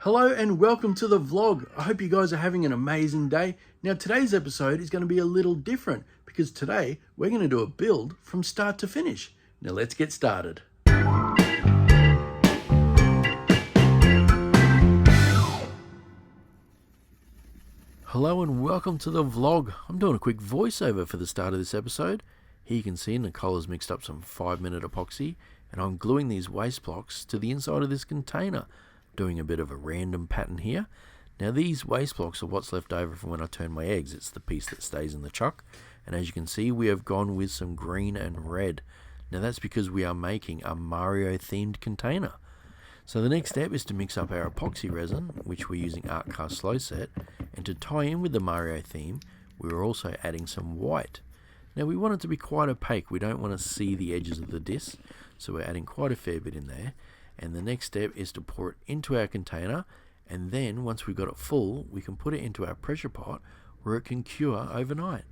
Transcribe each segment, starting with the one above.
Hello and welcome to the vlog. I hope you guys are having an amazing day. Now today's episode is going to be a little different because today we're going to do a build from start to finish. Now let's get started. Hello and welcome to the vlog. I'm doing a quick voiceover for the start of this episode. Here you can see Nicole's mixed up some 5-minute epoxy and I'm gluing these waste blocks to the inside of this container. Doing a bit of a random pattern here. Now these waste blocks are what's left over from when I turn my eggs. It's the piece that stays in the chuck. And as you can see, we have gone with some green and red. Now that's because we are making a Mario themed container. So the next step is to mix up our epoxy resin, which we're using Art Cast Slow Set. And to tie in with the Mario theme, we're also adding some white. Now we want it to be quite opaque. We don't want to see the edges of the disc. So we're adding quite a fair bit in there. And the next step is to pour it into our container, and then once we've got it full, we can put it into our pressure pot where it can cure overnight.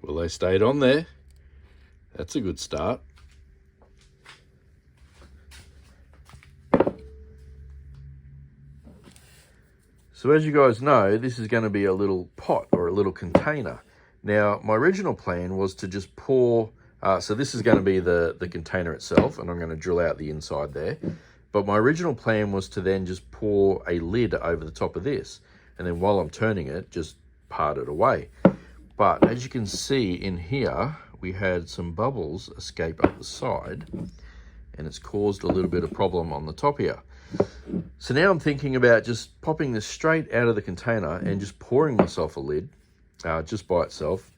Well, they stayed on there. That's a good start. So as you guys know, this is going to be a little pot or a little container. Now, my original plan was to just pour, so this is going to be the container itself, and I'm going to drill out the inside there. But my original plan was to then just pour a lid over the top of this, and then while I'm turning it, just part it away. But as you can see in here, we had some bubbles escape up the side and it's caused a little bit of problem on the top here. So now I'm thinking about just popping this straight out of the container and just pouring myself a lid just by itself.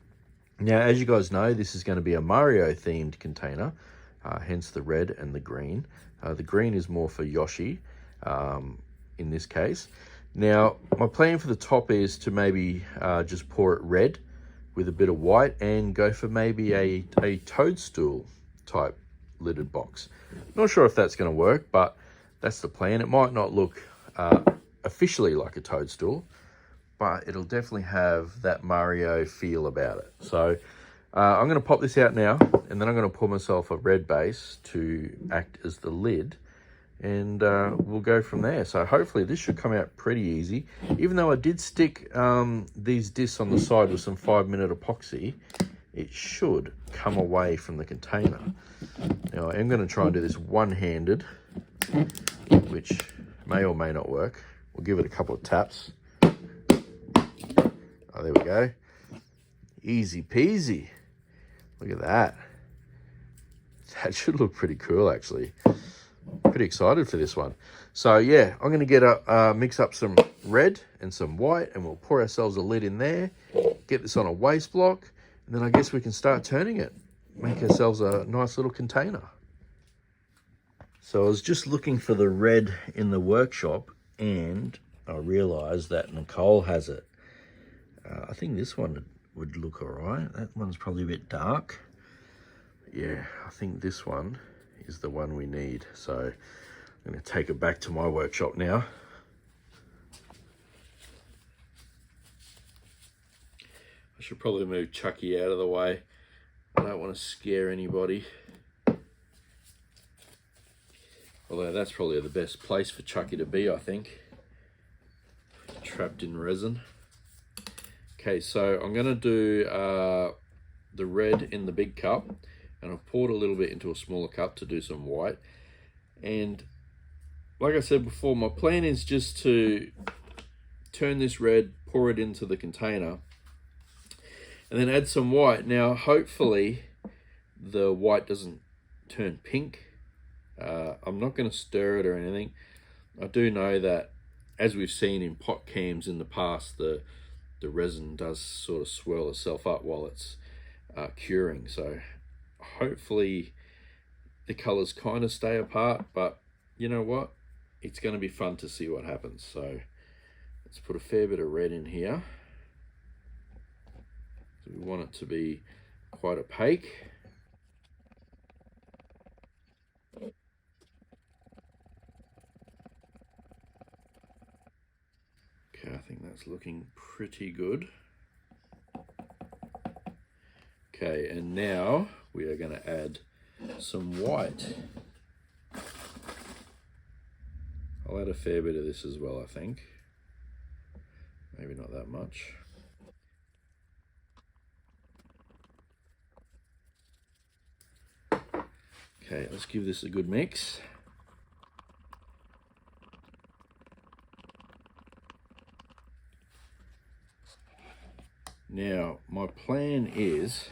Now, as you guys know, this is going to be a Mario themed container, hence the red and the green. The green is more for Yoshi in this case. Now, my plan for the top is to maybe just pour it red with a bit of white and go for maybe a toadstool type lidded box. Not sure if that's going to work, but that's the plan. It might not look officially like a toadstool, but it'll definitely have that Mario feel about it. So I'm going to pop this out now, and then I'm going to pour myself a red base to act as the lid, and we'll go from there. So hopefully this should come out pretty easy. Even though I did stick these discs on the side with some 5-minute epoxy, it should come away from the container. Now I am going to try and do this one-handed, which may or may not work. We'll give it a couple of taps. Oh, there we go. Easy peasy. Look at that. That should look pretty cool, actually. Pretty excited for this one. So yeah, I'm going to get mix up some red and some white, and we'll pour ourselves a lid in there, get this on a waste block, and then I guess we can start turning it, make ourselves a nice little container. So I was just looking for the red in the workshop, and I realized that Nicole has it. I think this one would look all right. That one's probably a bit dark. Yeah, I think this one is the one we need. So I'm going to take it back to my workshop now. I should probably move Chucky out of the way. I don't want to scare anybody. Although that's probably the best place for Chucky to be, I think. Trapped in resin. Okay, so I'm going to do the red in the big cup. And I've poured a little bit into a smaller cup to do some white. And like I said before, my plan is just to turn this red, pour it into the container, and then add some white. Now, hopefully, the white doesn't turn pink. I'm not going to stir it or anything. I do know that, as we've seen in pot cams in the past, the resin does sort of swirl itself up while it's curing. So hopefully the colors kind of stay apart, but you know what, it's going to be fun to see what happens. So let's put a fair bit of red in here. So we want it to be quite opaque. think that's looking pretty good. Okay, and now we are going to add some white. I'll add a fair bit of this as well, I think. Maybe not that much. Okay, let's give this a good mix. Now, my plan is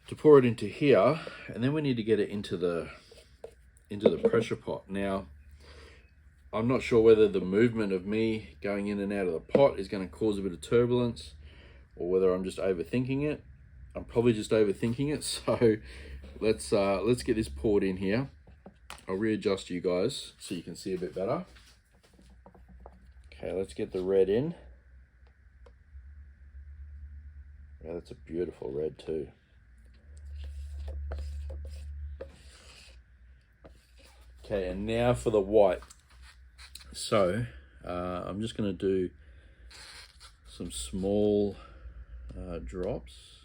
to pour it into here, and then we need to get it into the pressure pot. Now, I'm not sure whether the movement of me going in and out of the pot is going to cause a bit of turbulence, or whether I'm just overthinking it. I'm probably just overthinking it, so let's get this poured in here. I'll readjust you guys so you can see a bit better. Okay, let's get the red in. Yeah, that's a beautiful red too. Okay, and now for the white. So I'm just going to do some small drops.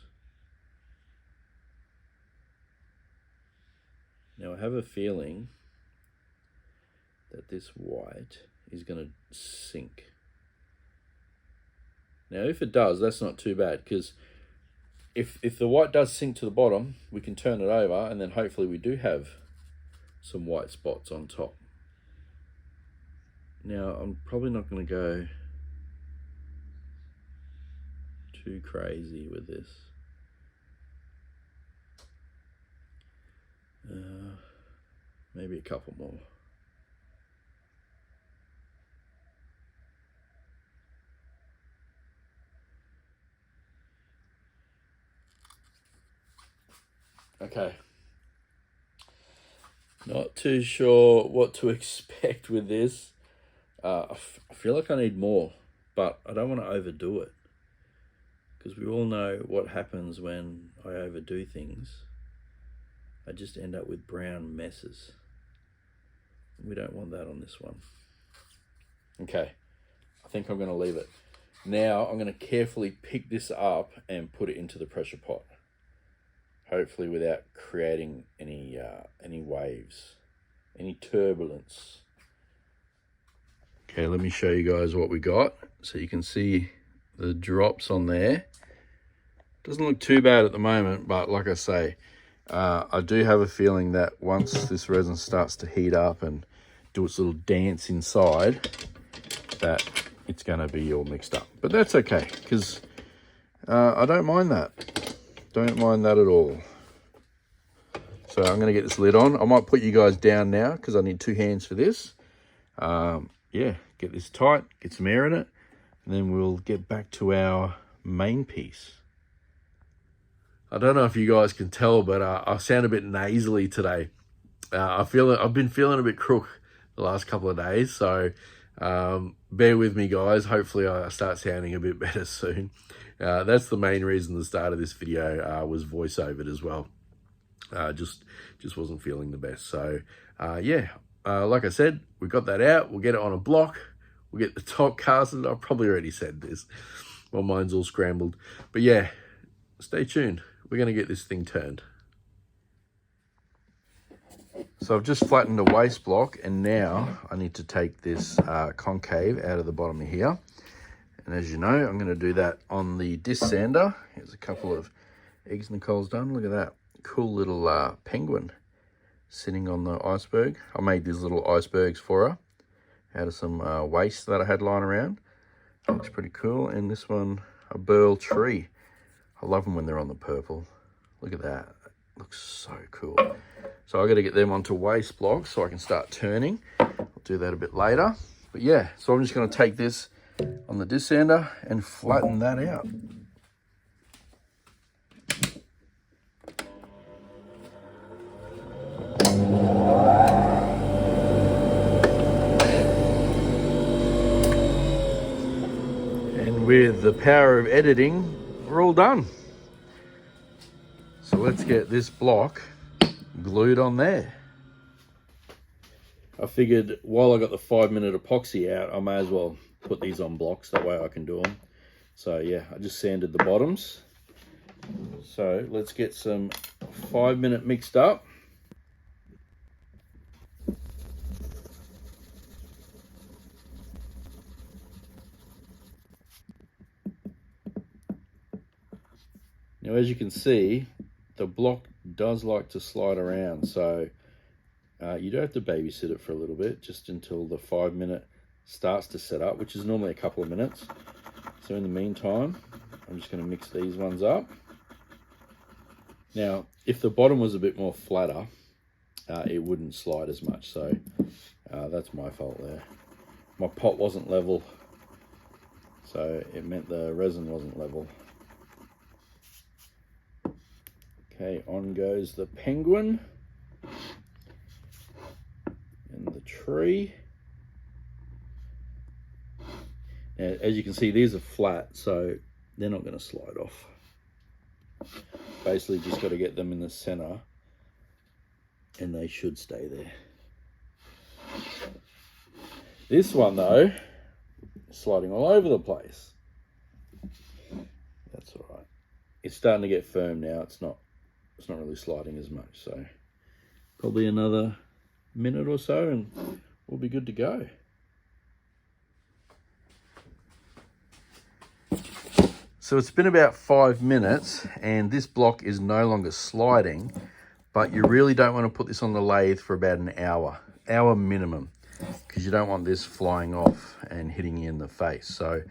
Now I have a feeling that this white is going to sink. Now if it does, that's not too bad, because if the white does sink to the bottom, we can turn it over, and then hopefully we do have some white spots on top. Now I'm probably not going to go too crazy with this. Maybe a couple more. Okay. Not too sure what to expect with this. I feel like I need more, but I don't want to overdo it, because we all know what happens when I overdo things. I just end up with brown messes. We don't want that on this one. Okay, I think I'm going to leave it. Now I'm going to carefully pick this up and put it into the pressure pot. Hopefully without creating any waves, any turbulence. Okay, let me show you guys what we got. So you can see the drops on there. Doesn't look too bad at the moment, but like I say, I do have a feeling that once this resin starts to heat up and do its little dance inside, that it's going to be all mixed up. But that's okay, because I don't mind that. Don't mind that at all. So I'm going to get this lid on. I might put you guys down now because I need two hands for this. Yeah, get this tight, get some air in it, and then we'll get back to our main piece. I don't know if you guys can tell, but I sound a bit nasally today. I've been feeling a bit crook the last couple of days, so bear with me, guys. Hopefully I start sounding a bit better soon. That's the main reason the start of this video was voiceovered as well. Just wasn't feeling the best. So yeah, like I said, we got that out. We'll get it on a block. We'll get the top casted. I've probably already said this. My mind's all scrambled. But yeah, stay tuned. We're going to get this thing turned. So I've just flattened a waste block, and now I need to take this concave out of the bottom of here. And as you know, I'm going to do that on the disc sander. Here's a couple of eggs Nicole's done. Look at that. Cool little penguin sitting on the iceberg. I made these little icebergs for her out of some waste that I had lying around. Looks pretty cool. And this one, a burl tree. I love them when they're on the purple. Look at that. It looks so cool. So I got to get them onto waste blocks so I can start turning. I'll do that a bit later. But yeah, so I'm just going to take this on the disc sander and flatten that out. And with the power of editing, we're all done. So let's get this block glued on there. I figured while I got the 5-minute epoxy out, I may as well put these on blocks, that way I can do them. So yeah, I just sanded the bottoms. So let's get some 5-minute mixed up. Now, as you can see, the block does like to slide around, so you do have to babysit it for a little bit, just until the 5-minute starts to set up, which is normally a couple of minutes. So in the meantime, I'm just going to mix these ones up. Now, if the bottom was a bit more flatter, it wouldn't slide as much, so that's my fault there. My pot wasn't level, so it meant the resin wasn't level. Okay, on goes the penguin and the tree. Now, as you can see, these are flat, so they're not going to slide off. Basically, just got to get them in the center, and they should stay there. This one, though, is sliding all over the place. That's all right. It's starting to get firm now. It's not really sliding as much, so probably another minute or so, and we'll be good to go. So it's been about 5 minutes and this block is no longer sliding, but you really don't want to put this on the lathe for about an hour minimum, because you don't want this flying off and hitting you in the face. So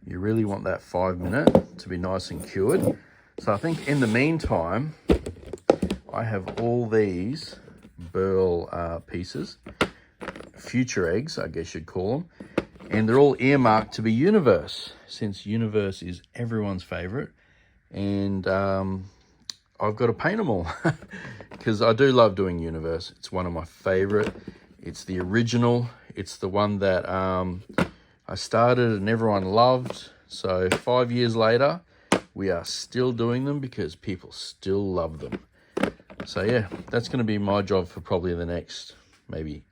you really want that 5 minute to be nice and cured. So I think in the meantime, I have all these burl pieces, future eggs, I guess you'd call them. And they're all earmarked to be Universe, since Universe is everyone's favorite. And I've got to paint them all because I do love doing Universe. It's one of my favorite. It's the original. It's the one that I started and everyone loved. So 5 years later, we are still doing them because people still love them. So yeah, that's going to be my job for probably the next maybe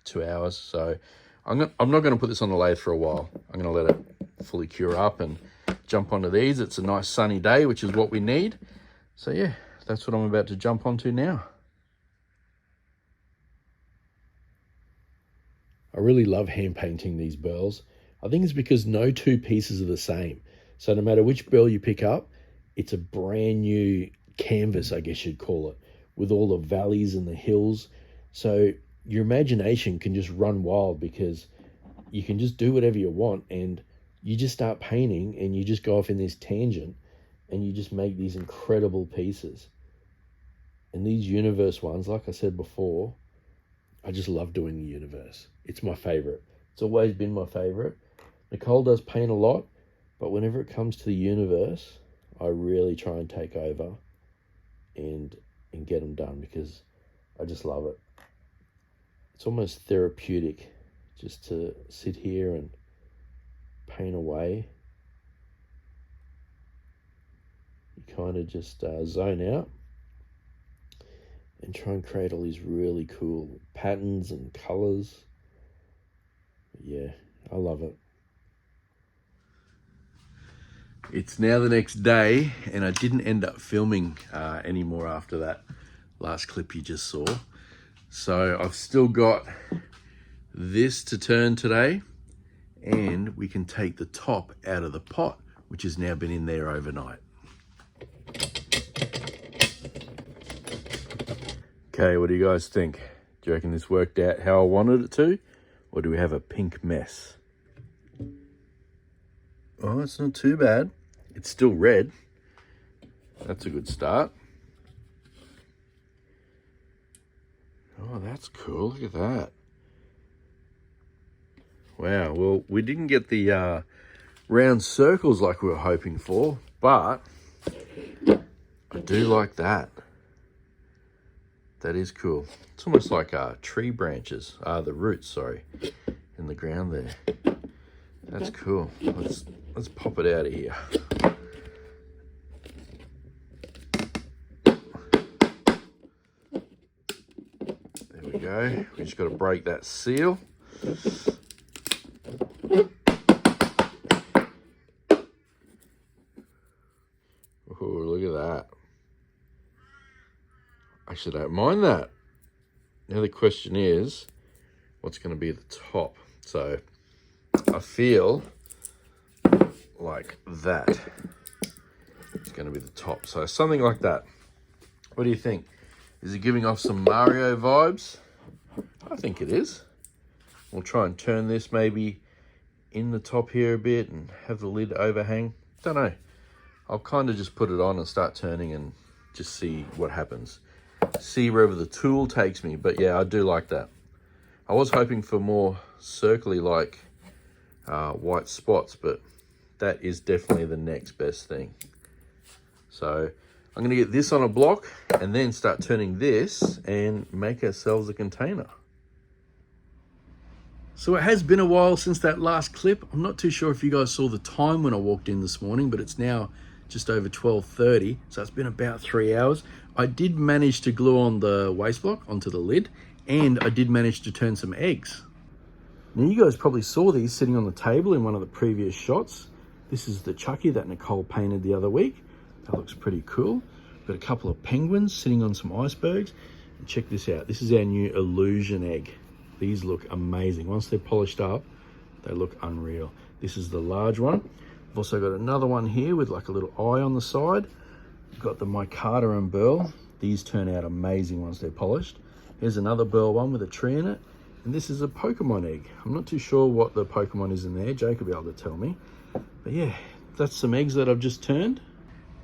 2 hours. So I'm not going to put this on the lathe for a while. I'm going to let it fully cure up and jump onto these. It's a nice sunny day, which is what we need. So yeah, that's what I'm about to jump onto now. I really love hand painting these burls. I think it's because no two pieces are the same. So no matter which burl you pick up, it's a brand new canvas, I guess you'd call it, with all the valleys and the hills. So your imagination can just run wild because you can just do whatever you want, and you just start painting and you just go off in this tangent and you just make these incredible pieces. And these Universe ones, like I said before, I just love doing the Universe. It's my favorite. It's always been my favorite. Nicole does paint a lot, but whenever it comes to the Universe, I really try and take over and get them done because I just love it. It's almost therapeutic just to sit here and paint away. You kind of just zone out and try and create all these really cool patterns and colors. Yeah, I love it. It's now the next day and I didn't end up filming anymore after that last clip you just saw. So I've still got this to turn today, and we can take the top out of the pot, which has now been in there overnight. Okay, what do you guys think? Do you reckon this worked out how I wanted it to? Or do we have a pink mess? Oh, it's not too bad. It's still red. That's a good start. Oh, that's cool. Look at that. Wow, well, we didn't get the round circles like we were hoping for, but I do like that. That is cool. It's almost like tree branches, the roots, sorry, in the ground there. That's cool. Let's pop it out of here. There we go. We just got to break that seal. There actually don't mind that. Now the question is, what's going to be the top? So I feel like that it's going to be the top. So something like that. What do you think? Is it giving off some Mario vibes? I think it is. We'll try and turn this maybe in the top here a bit and have the lid overhang. Don't know. I'll kind of just put it on and start turning and just see what happens. See wherever the tool takes me. But yeah, I do like that. I was hoping for more circly like white spots, but that is definitely the next best thing. So I'm going to get this on a block and then start turning this and make ourselves a container. So it has been a while since that last clip. I'm not too sure if you guys saw the time when I walked in this morning, but it's now just over 12:30, so it's been about 3 hours. I did manage to glue on the waste block onto the lid, and I did manage to turn some eggs. Now you guys probably saw these sitting on the table in one of the previous shots. This is the Chucky that Nicole painted the other week. That looks pretty cool. Got a couple of penguins sitting on some icebergs. And check this out. This is our new illusion egg. These look amazing. Once they're polished up, they look unreal. This is the large one. I've also got another one here with like a little eye on the side. We've got the micarta and burl. These turn out amazing once they're polished. Here's another burl one with a tree in it. And this is a Pokemon egg. I'm not too sure what the Pokemon is in there. Jake will be able to tell me. But yeah, that's some eggs that I've just turned.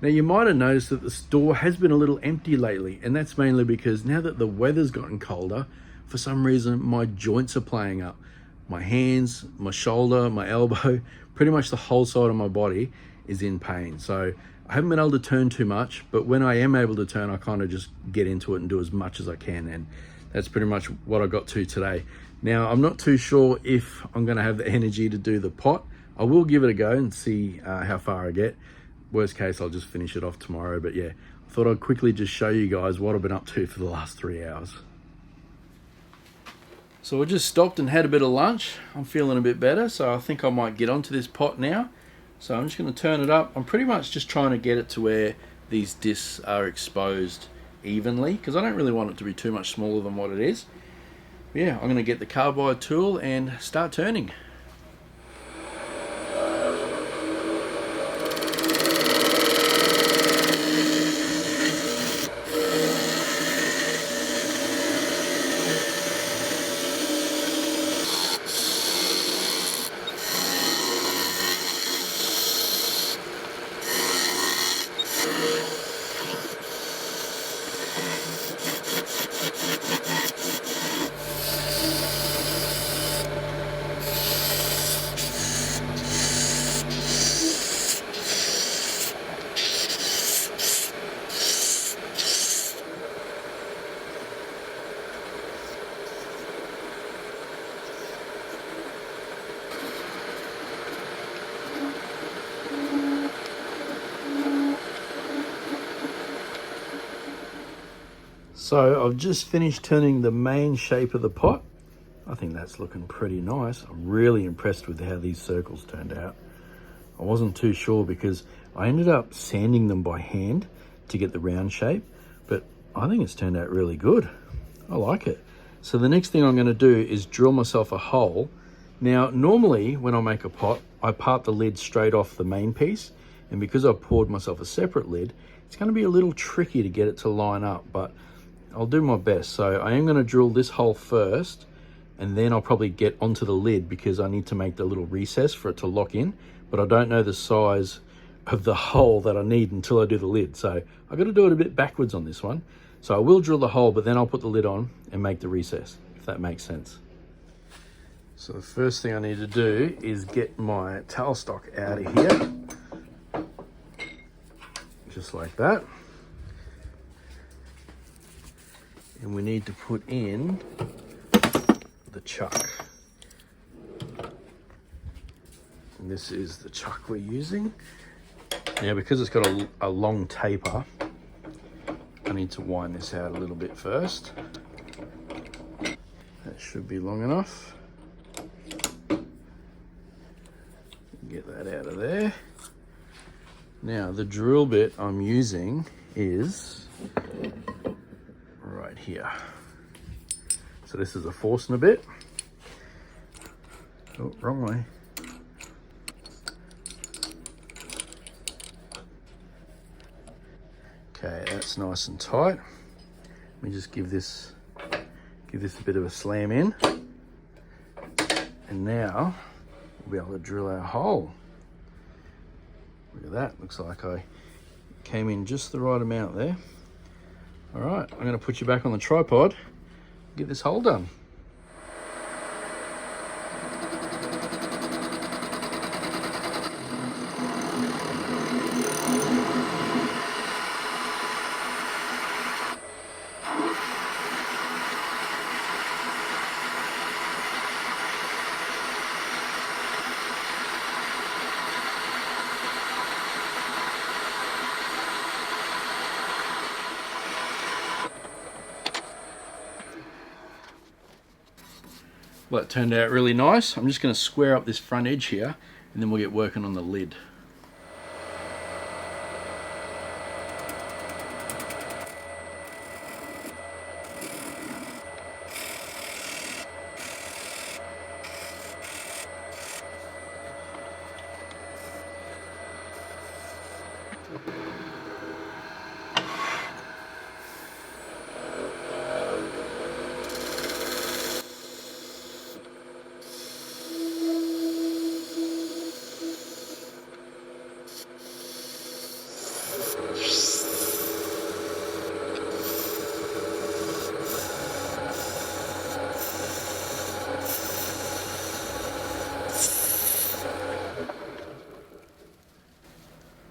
Now you might have noticed that the store has been a little empty lately, and that's mainly because now that the weather's gotten colder, for some reason my joints are playing up. My hands, my shoulder, my elbow, pretty much the whole side of my body is in pain. So I haven't been able to turn too much, but when I am able to turn, I kind of just get into it and do as much as I can, and that's pretty much what I got to today. Now I'm not too sure if I'm going to have the energy to do the pot. I will give it a go and see how far I get. Worst case, I'll just finish it off tomorrow. But yeah, I thought I'd quickly just show you guys what I've been up to for the last 3 hours. So I just stopped and had a bit of lunch. I'm feeling a bit better, so I think I might get onto this pot now. So I'm just going to turn it up. I'm pretty much just trying to get it to where these discs are exposed evenly, because I don't really want it to be too much smaller than what it is. But yeah, I'm going to get the carbide tool and start turning. So I've just finished turning the main shape of the pot. I think that's looking pretty nice. I'm really impressed with how these circles turned out. I wasn't too sure because I ended up sanding them by hand to get the round shape, but I think it's turned out really good. I like it. So the next thing I'm going to do is drill myself a hole. Now, normally when I make a pot, I part the lid straight off the main piece, and because I've poured myself a separate lid, it's going to be a little tricky to get it to line up, but I'll do my best. So I am going to drill this hole first, and then I'll probably get onto the lid because I need to make the little recess for it to lock in, but I don't know the size of the hole that I need until I do the lid. So I've got to do it a bit backwards on this one. So I will drill the hole, but then I'll put the lid on and make the recess, if that makes sense. So the first thing I need to do is get my towel stock out of here. Just like that. And we need to put in the chuck. And this is the chuck we're using. Now, because it's got a long taper, I need to wind this out a little bit first. That should be long enough. Get that out of there. Now, the drill bit I'm using is here. So this is a Forstner bit. Oh, wrong way. Okay, that's nice and tight. Let me just give this a bit of a slam in. And now we'll be able to drill our hole. Look at that, looks like I came in just the right amount there. All right, I'm gonna put you back on the tripod, get this hole done. Well, that turned out really nice. I'm just going to square up this front edge here and then we'll get working on the lid.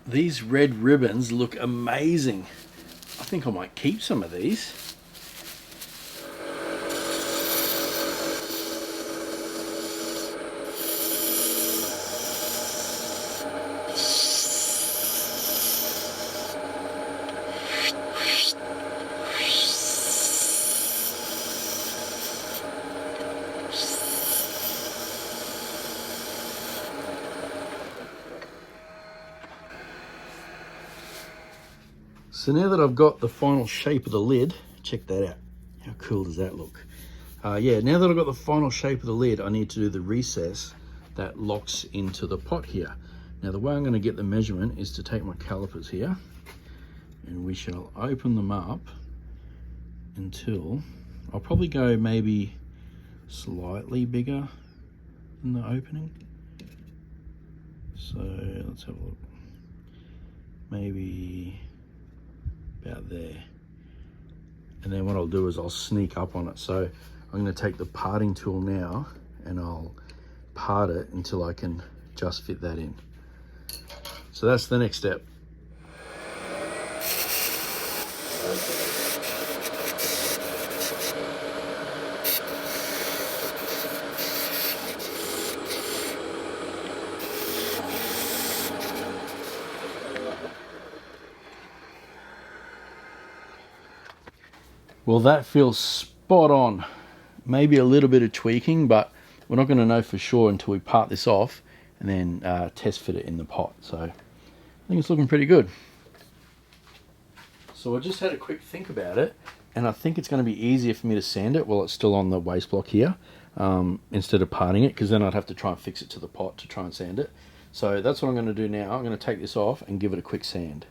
These red ribbons look amazing. I think I might keep some of these. So now that I've got the final shape of the lid, check that out. How cool does that look? Yeah, now that I've got the final shape of the lid, I need to do the recess that locks into the pot here. Now the way I'm going to get the measurement is to take my calipers here and we shall open them up until, I'll probably go maybe slightly bigger than the opening. So let's have a look. Maybe about there. And then what I'll do is I'll sneak up on it. So I'm going to take the parting tool now and I'll part it until I can just fit that in. So that's the next step. Well, that feels spot on. Maybe a little bit of tweaking, but we're not going to know for sure until we part this off and then test fit it in the pot. So I think it's looking pretty good. So I just had a quick think about it, and I think it's going to be easier for me to sand it while it's still on the waste block here, instead of parting it, because then I'd have to try and fix it to the pot to try and sand it. So that's what I'm going to do now. I'm going to take this off and give it a quick sand.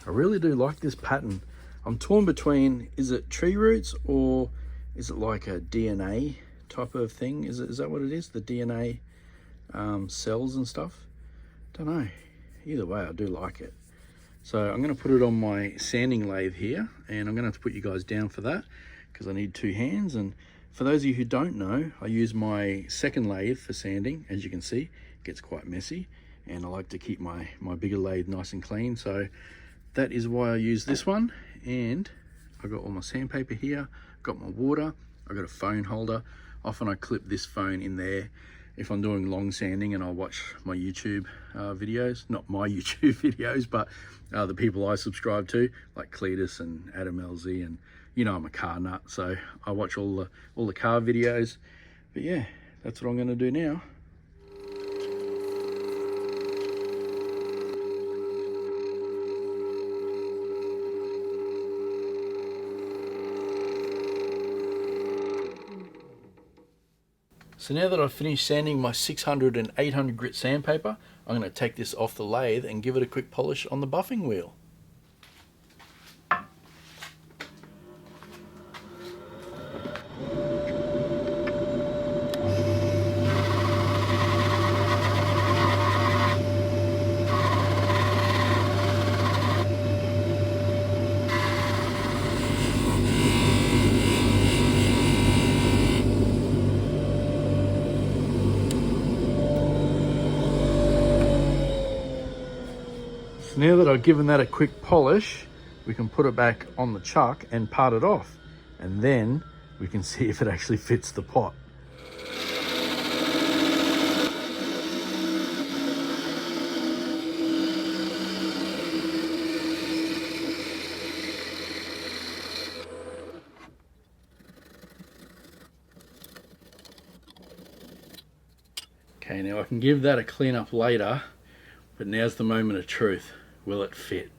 I really do like this pattern. I'm torn between, is it tree roots or is it like a DNA type of thing? Is that what it is? The DNA cells and stuff? Don't know. Either way, I do like it. So I'm going to put it on my sanding lathe here, and I'm going to have to put you guys down for that because I need two hands. And for those of you who don't know, I use my second lathe for sanding. As you can see, it gets quite messy, and I like to keep my bigger lathe nice and clean. So that is why I use this one. And I've got all my sandpaper here, got my water, I've got a phone holder. Often I clip this phone in there if I'm doing long sanding and I watch my YouTube videos. Not my YouTube videos, but the people I subscribe to, like Cletus and Adam LZ, and you know I'm a car nut, so I watch all the car videos. But yeah, that's what I'm going to do now. So now that I've finished sanding my 600 and 800 grit sandpaper, I'm going to take this off the lathe and give it a quick polish on the buffing wheel. Now that I've given that a quick polish, we can put it back on the chuck and part it off, and then we can see if it actually fits the pot. Okay, now I can give that a clean up later, but now's the moment of truth. Will it fit?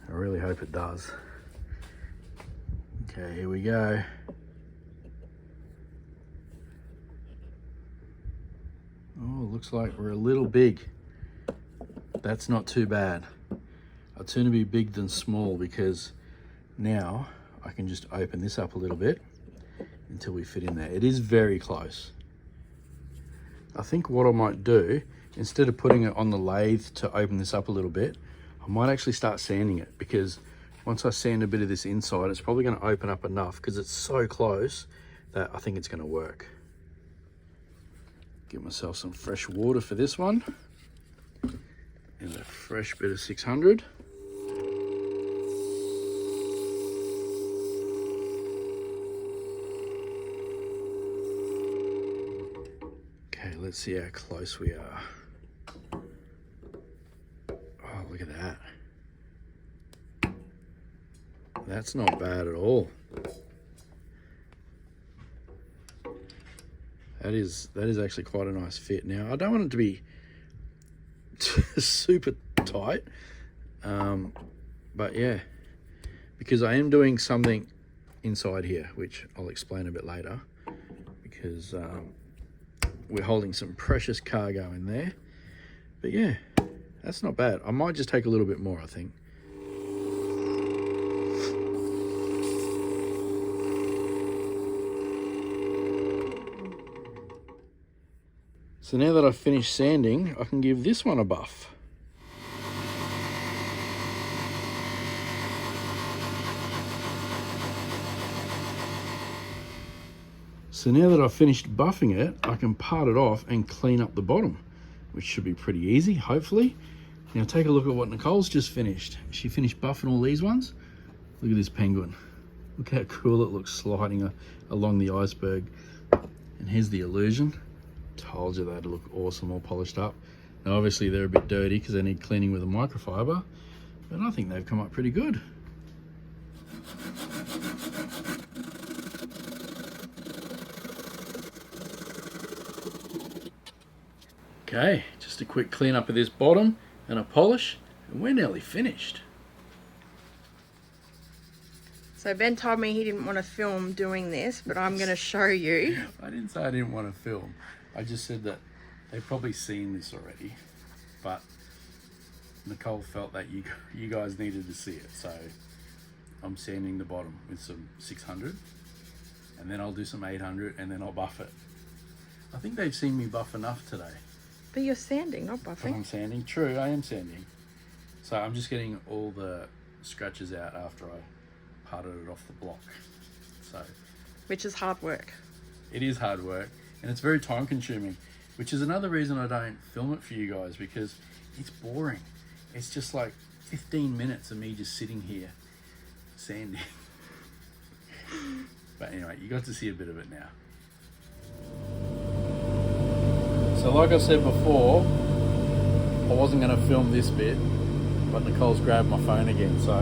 I really hope it does. Okay, here we go. Oh, looks like we're a little big. That's not too bad. I'd sooner be big than small, because now I can just open this up a little bit until we fit in there. It is very close. I think what I might do, instead of putting it on the lathe to open this up a little bit, I might actually start sanding it, because once I sand a bit of this inside, it's probably going to open up enough, because it's so close that I think it's going to work. Get myself some fresh water for this one, and a fresh bit of 600. Okay, let's see how close we are. Oh, look at that. That's not bad at all. That is actually quite a nice fit. Now, I don't want it to be super tight, but yeah, because I am doing something inside here, which I'll explain a bit later, because we're holding some precious cargo in there. But yeah, that's not bad. I might just take a little bit more, I think. So now that I've finished sanding, I can give this one a buff. So now that I've finished buffing it, I can part it off and clean up the bottom, which should be pretty easy, hopefully. Now take a look at what Nicole's just finished. She finished buffing all these ones. Look at this penguin. Look how cool it looks sliding along the iceberg. And here's the illusion. Told you they'd look awesome, all polished up. Now obviously they're a bit dirty because they need cleaning with a microfiber, but I think they've come up pretty good. Okay, just a quick clean up of this bottom and a polish, and we're nearly finished. So Ben told me he didn't want to film doing this, but I'm going to show you. I didn't say I didn't want to film. I just said that they've probably seen this already, but Nicole felt that you guys needed to see it. So I'm sanding the bottom with some 600, and then I'll do some 800, and then I'll buff it. I think they've seen me buff enough today. But you're sanding, not buffing. But I'm sanding. True, I am sanding. So I'm just getting all the scratches out after I parted it off the block. So, which is hard work. It is hard work, and it's very time consuming, which is another reason I don't film it for you guys, because it's boring. It's just like 15 minutes of me just sitting here sanding. But anyway, you got to see a bit of it now. So like I said before, I wasn't going to film this bit, but Nicole's grabbed my phone again, so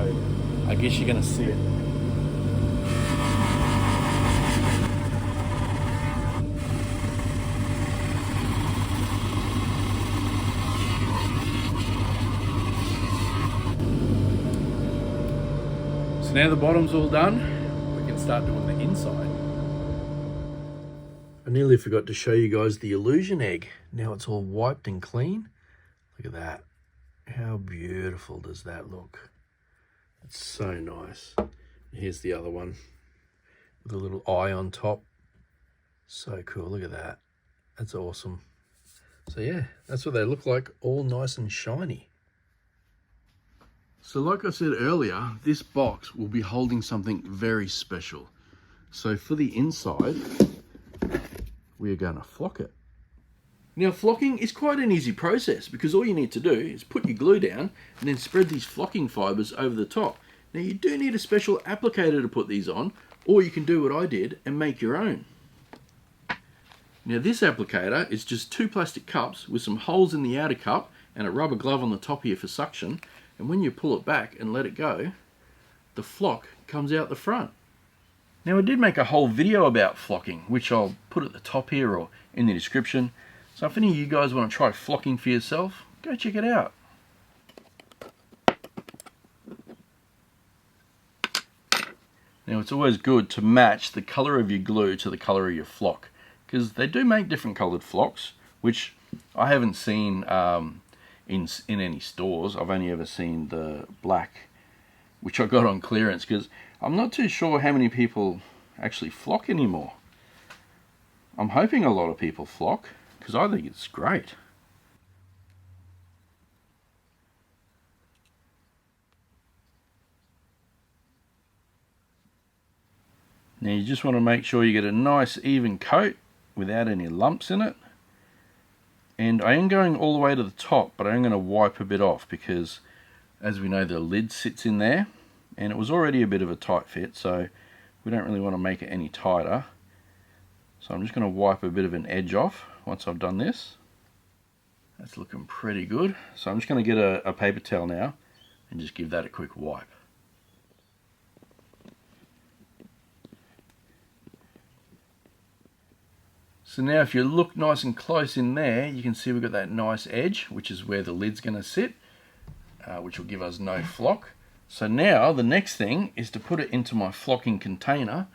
I guess you're going to see it. So now the bottom's all done, we can start doing the inside. I nearly forgot to show you guys the illusion egg. Now it's all wiped and clean. Look at that. How beautiful does that look? It's so nice. Here's the other one with a little eye on top. So cool, look at that. That's awesome. So yeah, that's what they look like, all nice and shiny. So like I said earlier, this box will be holding something very special. So for the inside, we are going to flock it. Now flocking is quite an easy process because all you need to do is put your glue down and then spread these flocking fibres over the top. Now you do need a special applicator to put these on, or you can do what I did and make your own. Now this applicator is just 2 plastic cups with some holes in the outer cup and a rubber glove on the top here for suction, and when you pull it back and let it go, the flock comes out the front. Now I did make a whole video about flocking, which I'll put at the top here or in the description. So if any of you guys want to try flocking for yourself, go check it out. Now it's always good to match the colour of your glue to the colour of your flock, because they do make different coloured flocks, which I haven't seen in any stores. I've only ever seen the black, which I got on clearance, because I'm not too sure how many people actually flock anymore. I'm hoping a lot of people flock, because I think it's great. Now you just want to make sure you get a nice even coat without any lumps in it. And I am going all the way to the top, but I am going to wipe a bit off because, as we know, the lid sits in there and it was already a bit of a tight fit, so we don't really want to make it any tighter. So I'm just going to wipe a bit of an edge off once I've done this. That's looking pretty good. So I'm just going to get a paper towel now and just give that a quick wipe. So now if you look nice and close in there, you can see we've got that nice edge, which is where the lid's going to sit, which will give us no flock. So now the next thing is to put it into my flocking container,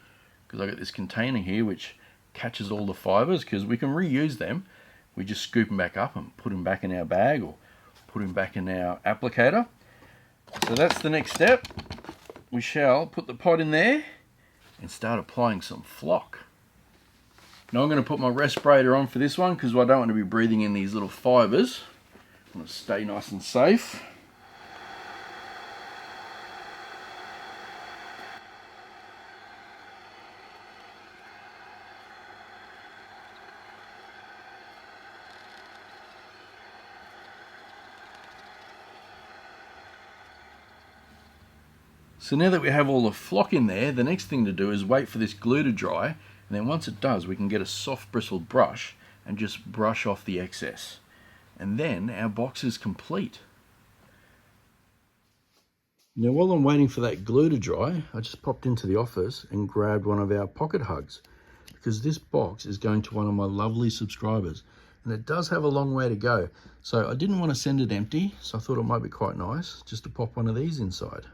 because I've got this container here which catches all the fibres, because we can reuse them. We just scoop them back up and put them back in our bag or put them back in our applicator. So that's the next step. We shall put the pot in there and start applying some flock. Now I'm going to put my respirator on for this one because I don't want to be breathing in these little fibres. I want to stay nice and safe. So now that we have all the flock in there, the next thing to do is wait for this glue to dry. And then once it does, we can get a soft bristled brush and just brush off the excess. And then our box is complete. Now while I'm waiting for that glue to dry, I just popped into the office and grabbed one of our pocket hugs, because this box is going to one of my lovely subscribers. And it does have a long way to go. So I didn't want to send it empty, so I thought it might be quite nice just to pop one of these inside.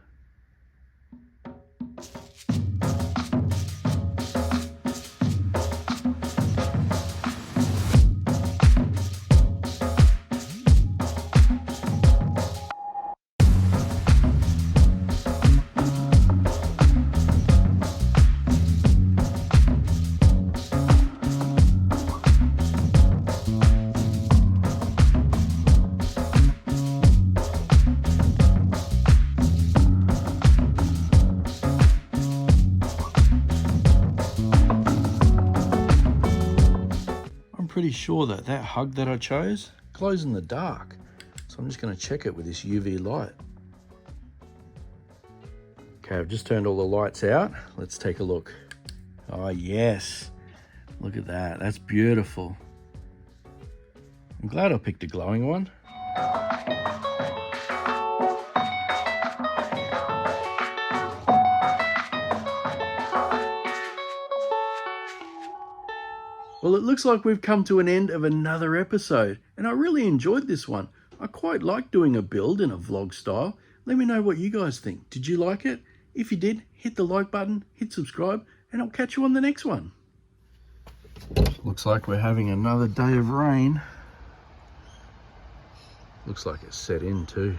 Pretty sure that that hug that I chose glows in the dark, so I'm just going to check it with this UV light. Okay, I've just turned all the lights out. Let's take a look. Oh yes, look at that, that's beautiful. I'm glad I picked a glowing one. Well, it looks like we've come to an end of another episode, and I really enjoyed this one. I quite like doing a build in a vlog style. Let me know what you guys think. Did you like it? If you did, hit the like button, hit subscribe, and I'll catch you on the next one. Looks like we're having another day of rain. Looks like it's set in too.